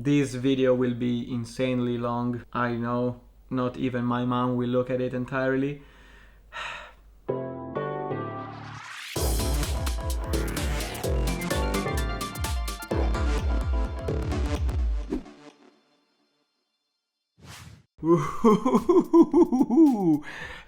This video will be insanely long, I know, not even my mom will look at it entirely.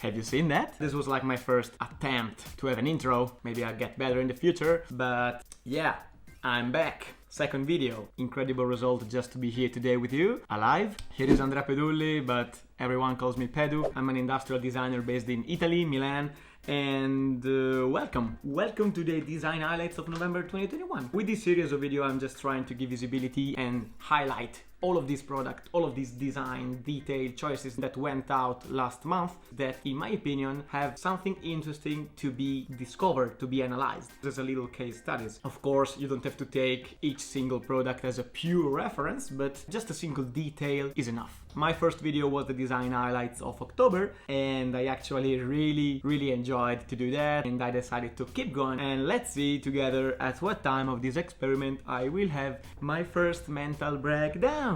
Have you seen that? This was like my first attempt to have an intro. Maybe I'll get better in the future, but yeah, I'm back. Second video. Incredible result just to be here today with you, alive. Here is Andrea Pedulli, but everyone calls me Pedu. I'm an industrial designer based in Italy, Milan, and welcome to the design highlights of November 2021. With this series of video, I'm just trying to give visibility and highlight all of these products, all of these design detail choices that went out last month that, in my opinion, have something interesting to be discovered, to be analyzed. There's a little case studies. Of course, you don't have to take each single product as a pure reference, but just a single detail is enough. My first video was the design highlights of October, and I actually really enjoyed to do that, and I decided to keep going. And let's see together at what time of this experiment I will have my first mental breakdown.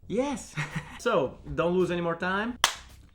Yes! So, don't lose any more time.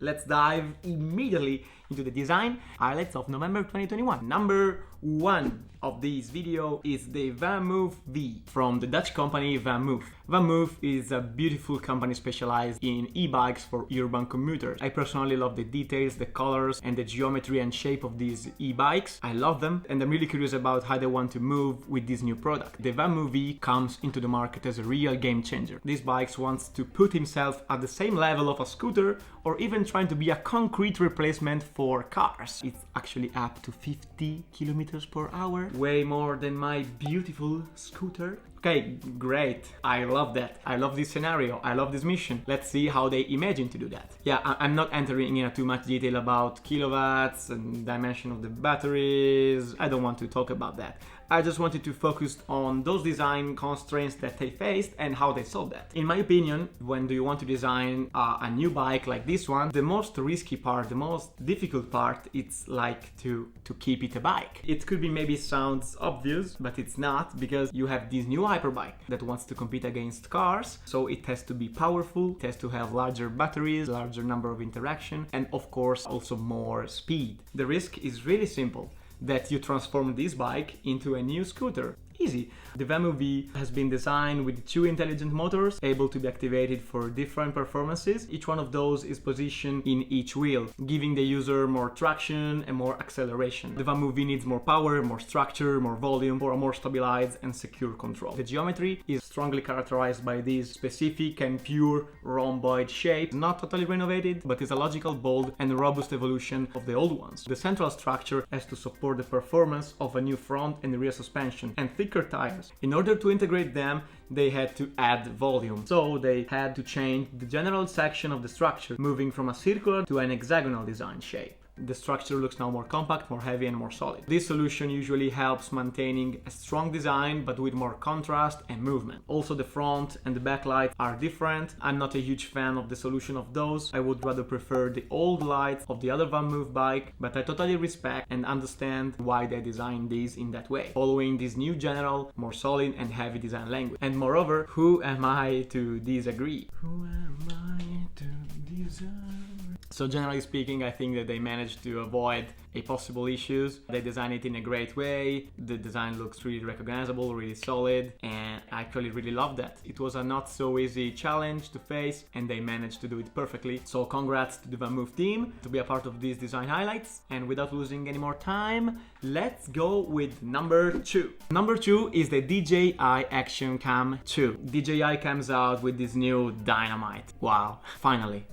Let's dive immediately into the design highlights of November 2021. Number 1 of this video is the Vamuf V from the Dutch company Vamuf. Vamuf is a beautiful company specialized in e-bikes for urban commuters. I personally love the details, the colors, and the geometry and shape of these e-bikes. I love them, and I'm really curious about how they want to move with this new product. The Vamuf V comes into the market as a real game changer. This bike wants to put himself at the same level of a scooter, or even trying to be a concrete replacement for cars. It's actually up to 50 kilometers per hour, way more than my beautiful scooter. Okay, great. I love that. I love this scenario. I love this mission. Let's see how they imagine to do that. Yeah, I'm not entering into too much detail about kilowatts and dimension of the batteries. I don't want to talk about that. I just wanted to focus on those design constraints that they faced and how they solved that. In my opinion, when you want to design a new bike like this one, the most risky part, the most difficult part, it's like to keep it a bike. It could be maybe sounds obvious, but it's not, because you have this new hyperbike that wants to compete against cars, so it has to be powerful, it has to have larger batteries, larger number of interaction, and of course also more speed. The risk is really simple, that you transform this bike into a new scooter. Easy. The Vamuf V has been designed with 2 intelligent motors able to be activated for different performances. Each one of those is positioned in each wheel, giving the user more traction and more acceleration. The Vamuf V needs more power, more structure, more volume for a more stabilized and secure control. The geometry is strongly characterized by this specific and pure rhomboid shape, not totally renovated, but is a logical, bold and robust evolution of the old ones. The central structure has to support the performance of a new front and rear suspension and thicker tires. In order to integrate them, they had to add volume. So they had to change the general section of the structure, moving from a circular to an hexagonal design shape. The structure looks now more compact, more heavy and more solid. This solution usually helps maintaining a strong design but with more contrast and movement. Also, the front and the back lights are different. I'm not a huge fan of the solution of those. I would rather prefer the old lights of the other Vamuf bike, but I totally respect and understand why they designed these in that way, following this new general, more solid and heavy design language. And moreover, who am I to disagree? Who am I to disagree? So generally speaking, I think that they managed to avoid possible issues. They designed it in a great way. The design looks really recognizable, really solid, and I actually really love that. It was a not so easy challenge to face, and they managed to do it perfectly. So congrats to the Vamuf team to be a part of these design highlights. And without losing any more time, let's go with number 2. Number 2 is the DJI Action Cam 2. DJI comes out with this new dynamite. Wow, finally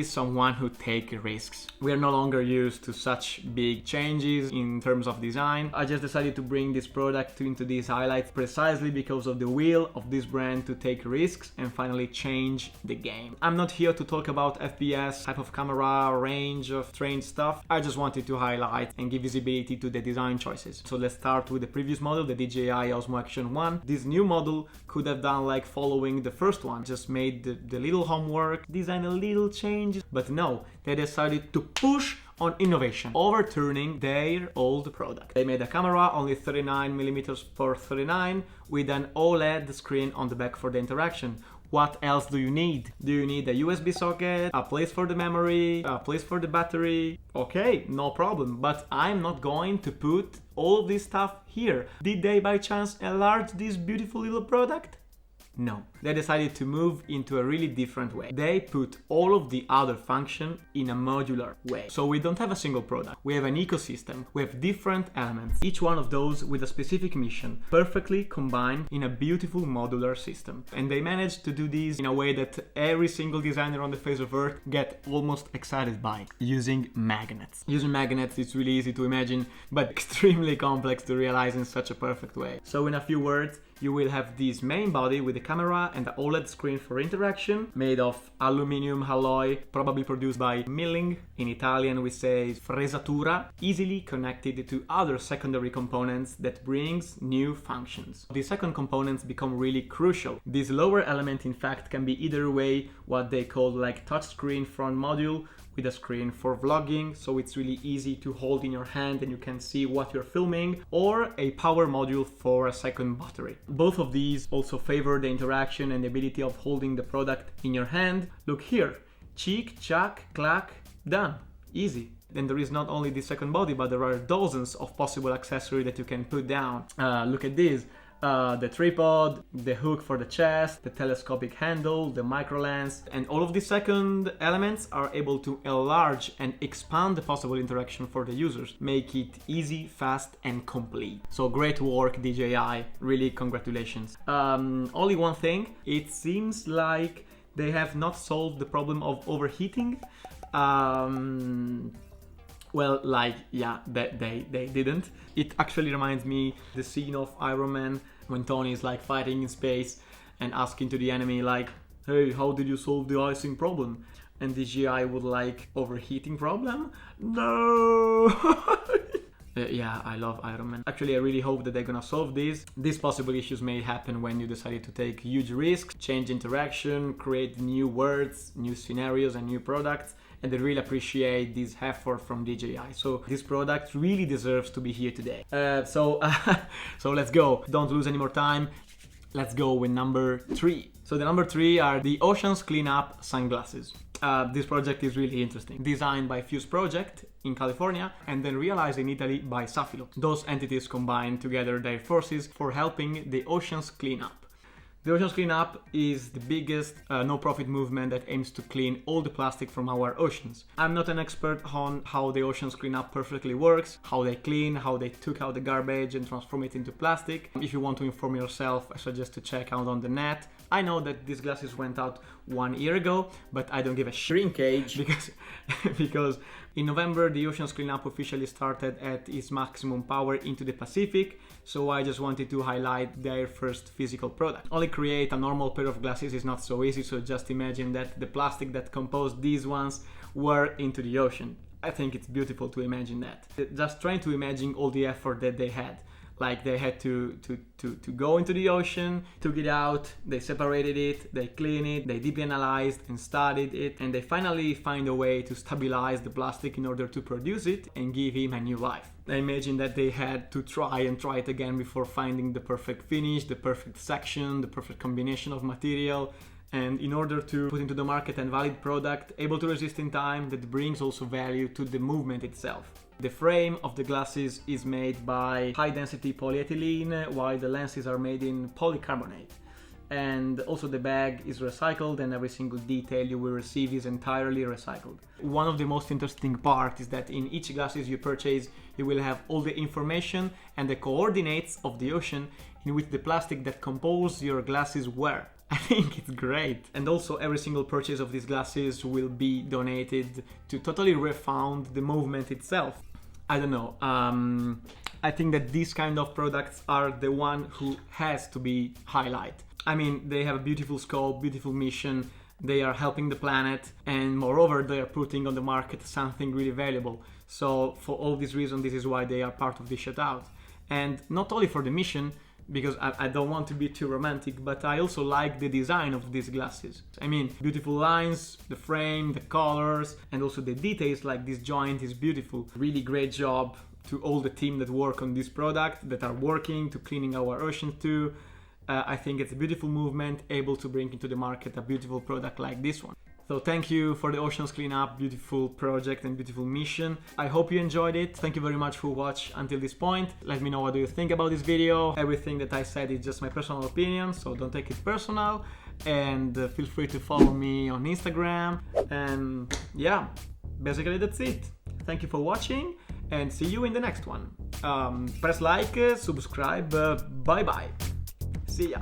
someone who takes risks. We are no longer used to such big changes in terms of design. I just decided to bring this product into these highlights precisely because of the will of this brand to take risks and finally change the game. I'm not here to talk about FPS, type of camera, range of strange stuff. I just wanted to highlight and give visibility to the design choices. So let's start with the previous model, the DJI Osmo Action 1. This new model could have done like following the first one, just made the little homework, design a little changes, but no, they decided to push on innovation, overturning their old product. They made a camera only 39mm for 39 with an OLED screen on the back for the interaction. What else do you need? Do you need a USB socket, a place for the memory, a place for the battery? Okay, no problem, but I'm not going to put all of this stuff here. Did they by chance enlarge this beautiful little product? No, they decided to move into a really different way. They put all of the other function in a modular way. So we don't have a single product. We have an ecosystem. We have different elements, each one of those with a specific mission, perfectly combined in a beautiful modular system. And they managed to do this in a way that every single designer on the face of Earth get almost excited by, using magnets. Using magnets is really easy to imagine, but extremely complex to realize in such a perfect way. So in a few words, you will have this main body with the camera and the OLED screen for interaction, made of aluminum alloy, probably produced by milling. In Italian we say fresatura, easily connected to other secondary components that brings new functions. The second components become really crucial. This lower element in fact can be either way, what they call like touchscreen front module, with a screen for vlogging, so it's really easy to hold in your hand and you can see what you're filming, or a power module for a second battery. Both of these also favor the interaction and the ability of holding the product in your hand. Look here, cheek, chack, clack, done, easy. Then there is not only the second body, but there are dozens of possible accessories that you can put down. Look at this. The tripod, the hook for the chest, the telescopic handle, the micro lens, and all of the second elements are able to enlarge and expand the possible interaction for the users, make it easy, fast, and complete. So great work, DJI, really congratulations. Only one thing, it seems like they have not solved the problem of overheating. Well, like, yeah, they didn't. It actually reminds me the scene of Iron Man when Tony is like fighting in space and asking to the enemy like, hey, how did you solve the icing problem? And DJI would like, overheating problem? No! Yeah, I love Iron Man. Actually, I really hope that they're gonna solve this. These possible issues may happen when you decided to take huge risks, change interaction, create new words, new scenarios, and new products. And I really appreciate this effort from DJI. So this product really deserves to be here today. So let's go. Don't lose any more time. Let's go with number 3. So the number 3 are the Oceans Cleanup sunglasses. This project is really interesting. Designed by Fuse Project in California and then realized in Italy by Safilo. Those entities combine together their forces for helping the oceans clean up. The Oceans Cleanup is the biggest no-profit movement that aims to clean all the plastic from our oceans. I'm not an expert on how the Oceans Cleanup perfectly works, how they clean, how they took out the garbage and transform it into plastic. If you want to inform yourself, I suggest to check out on the net. I know that these glasses went out 1 year ago, but I don't give a shrinkage because in November the Oceans Cleanup officially started at its maximum power into the Pacific, so I just wanted to highlight their first physical product. Only create a normal pair of glasses is not so easy, so just imagine that the plastic that composed these ones were into the ocean. I think it's beautiful to imagine that. Just trying to imagine all the effort that they had. Like they had to go into the ocean, took it out, they separated it, they cleaned it, they deeply analyzed and studied it, and they finally find a way to stabilize the plastic in order to produce it and give him a new life. I imagine that they had to try it again before finding the perfect finish, the perfect section, the perfect combination of material, and in order to put into the market a valid product able to resist in time that brings also value to the movement itself. The frame of the glasses is made by high-density polyethylene, while the lenses are made in polycarbonate. And also the bag is recycled and every single detail you will receive is entirely recycled. One of the most interesting parts is that in each glasses you purchase, you will have all the information and the coordinates of the ocean in which the plastic that composes your glasses were. I think it's great. And also every single purchase of these glasses will be donated to totally refund the movement itself. I don't know. I think that these kind of products are the one who has to be highlighted. I mean, they have a beautiful scope, beautiful mission, they are helping the planet, and moreover, they are putting on the market something really valuable. So for all these reasons, this is why they are part of the shutout. And not only for the mission, because I don't want to be too romantic, but I also like the design of these glasses. I mean, beautiful lines, the frame, the colors, and also the details, like this joint is beautiful. Really great job to all the team that work on this product, that are working to cleaning our oceans too. I think it's a beautiful movement, able to bring into the market a beautiful product like this one. So thank you for the Oceans Cleanup, beautiful project and beautiful mission. I hope you enjoyed it. Thank you very much for watching until this point. Let me know what do you think about this video. Everything that I said is just my personal opinion, so don't take it personal. And feel free to follow me on Instagram. And yeah, basically that's it. Thank you for watching and see you in the next one. Press like, subscribe, bye bye. See ya.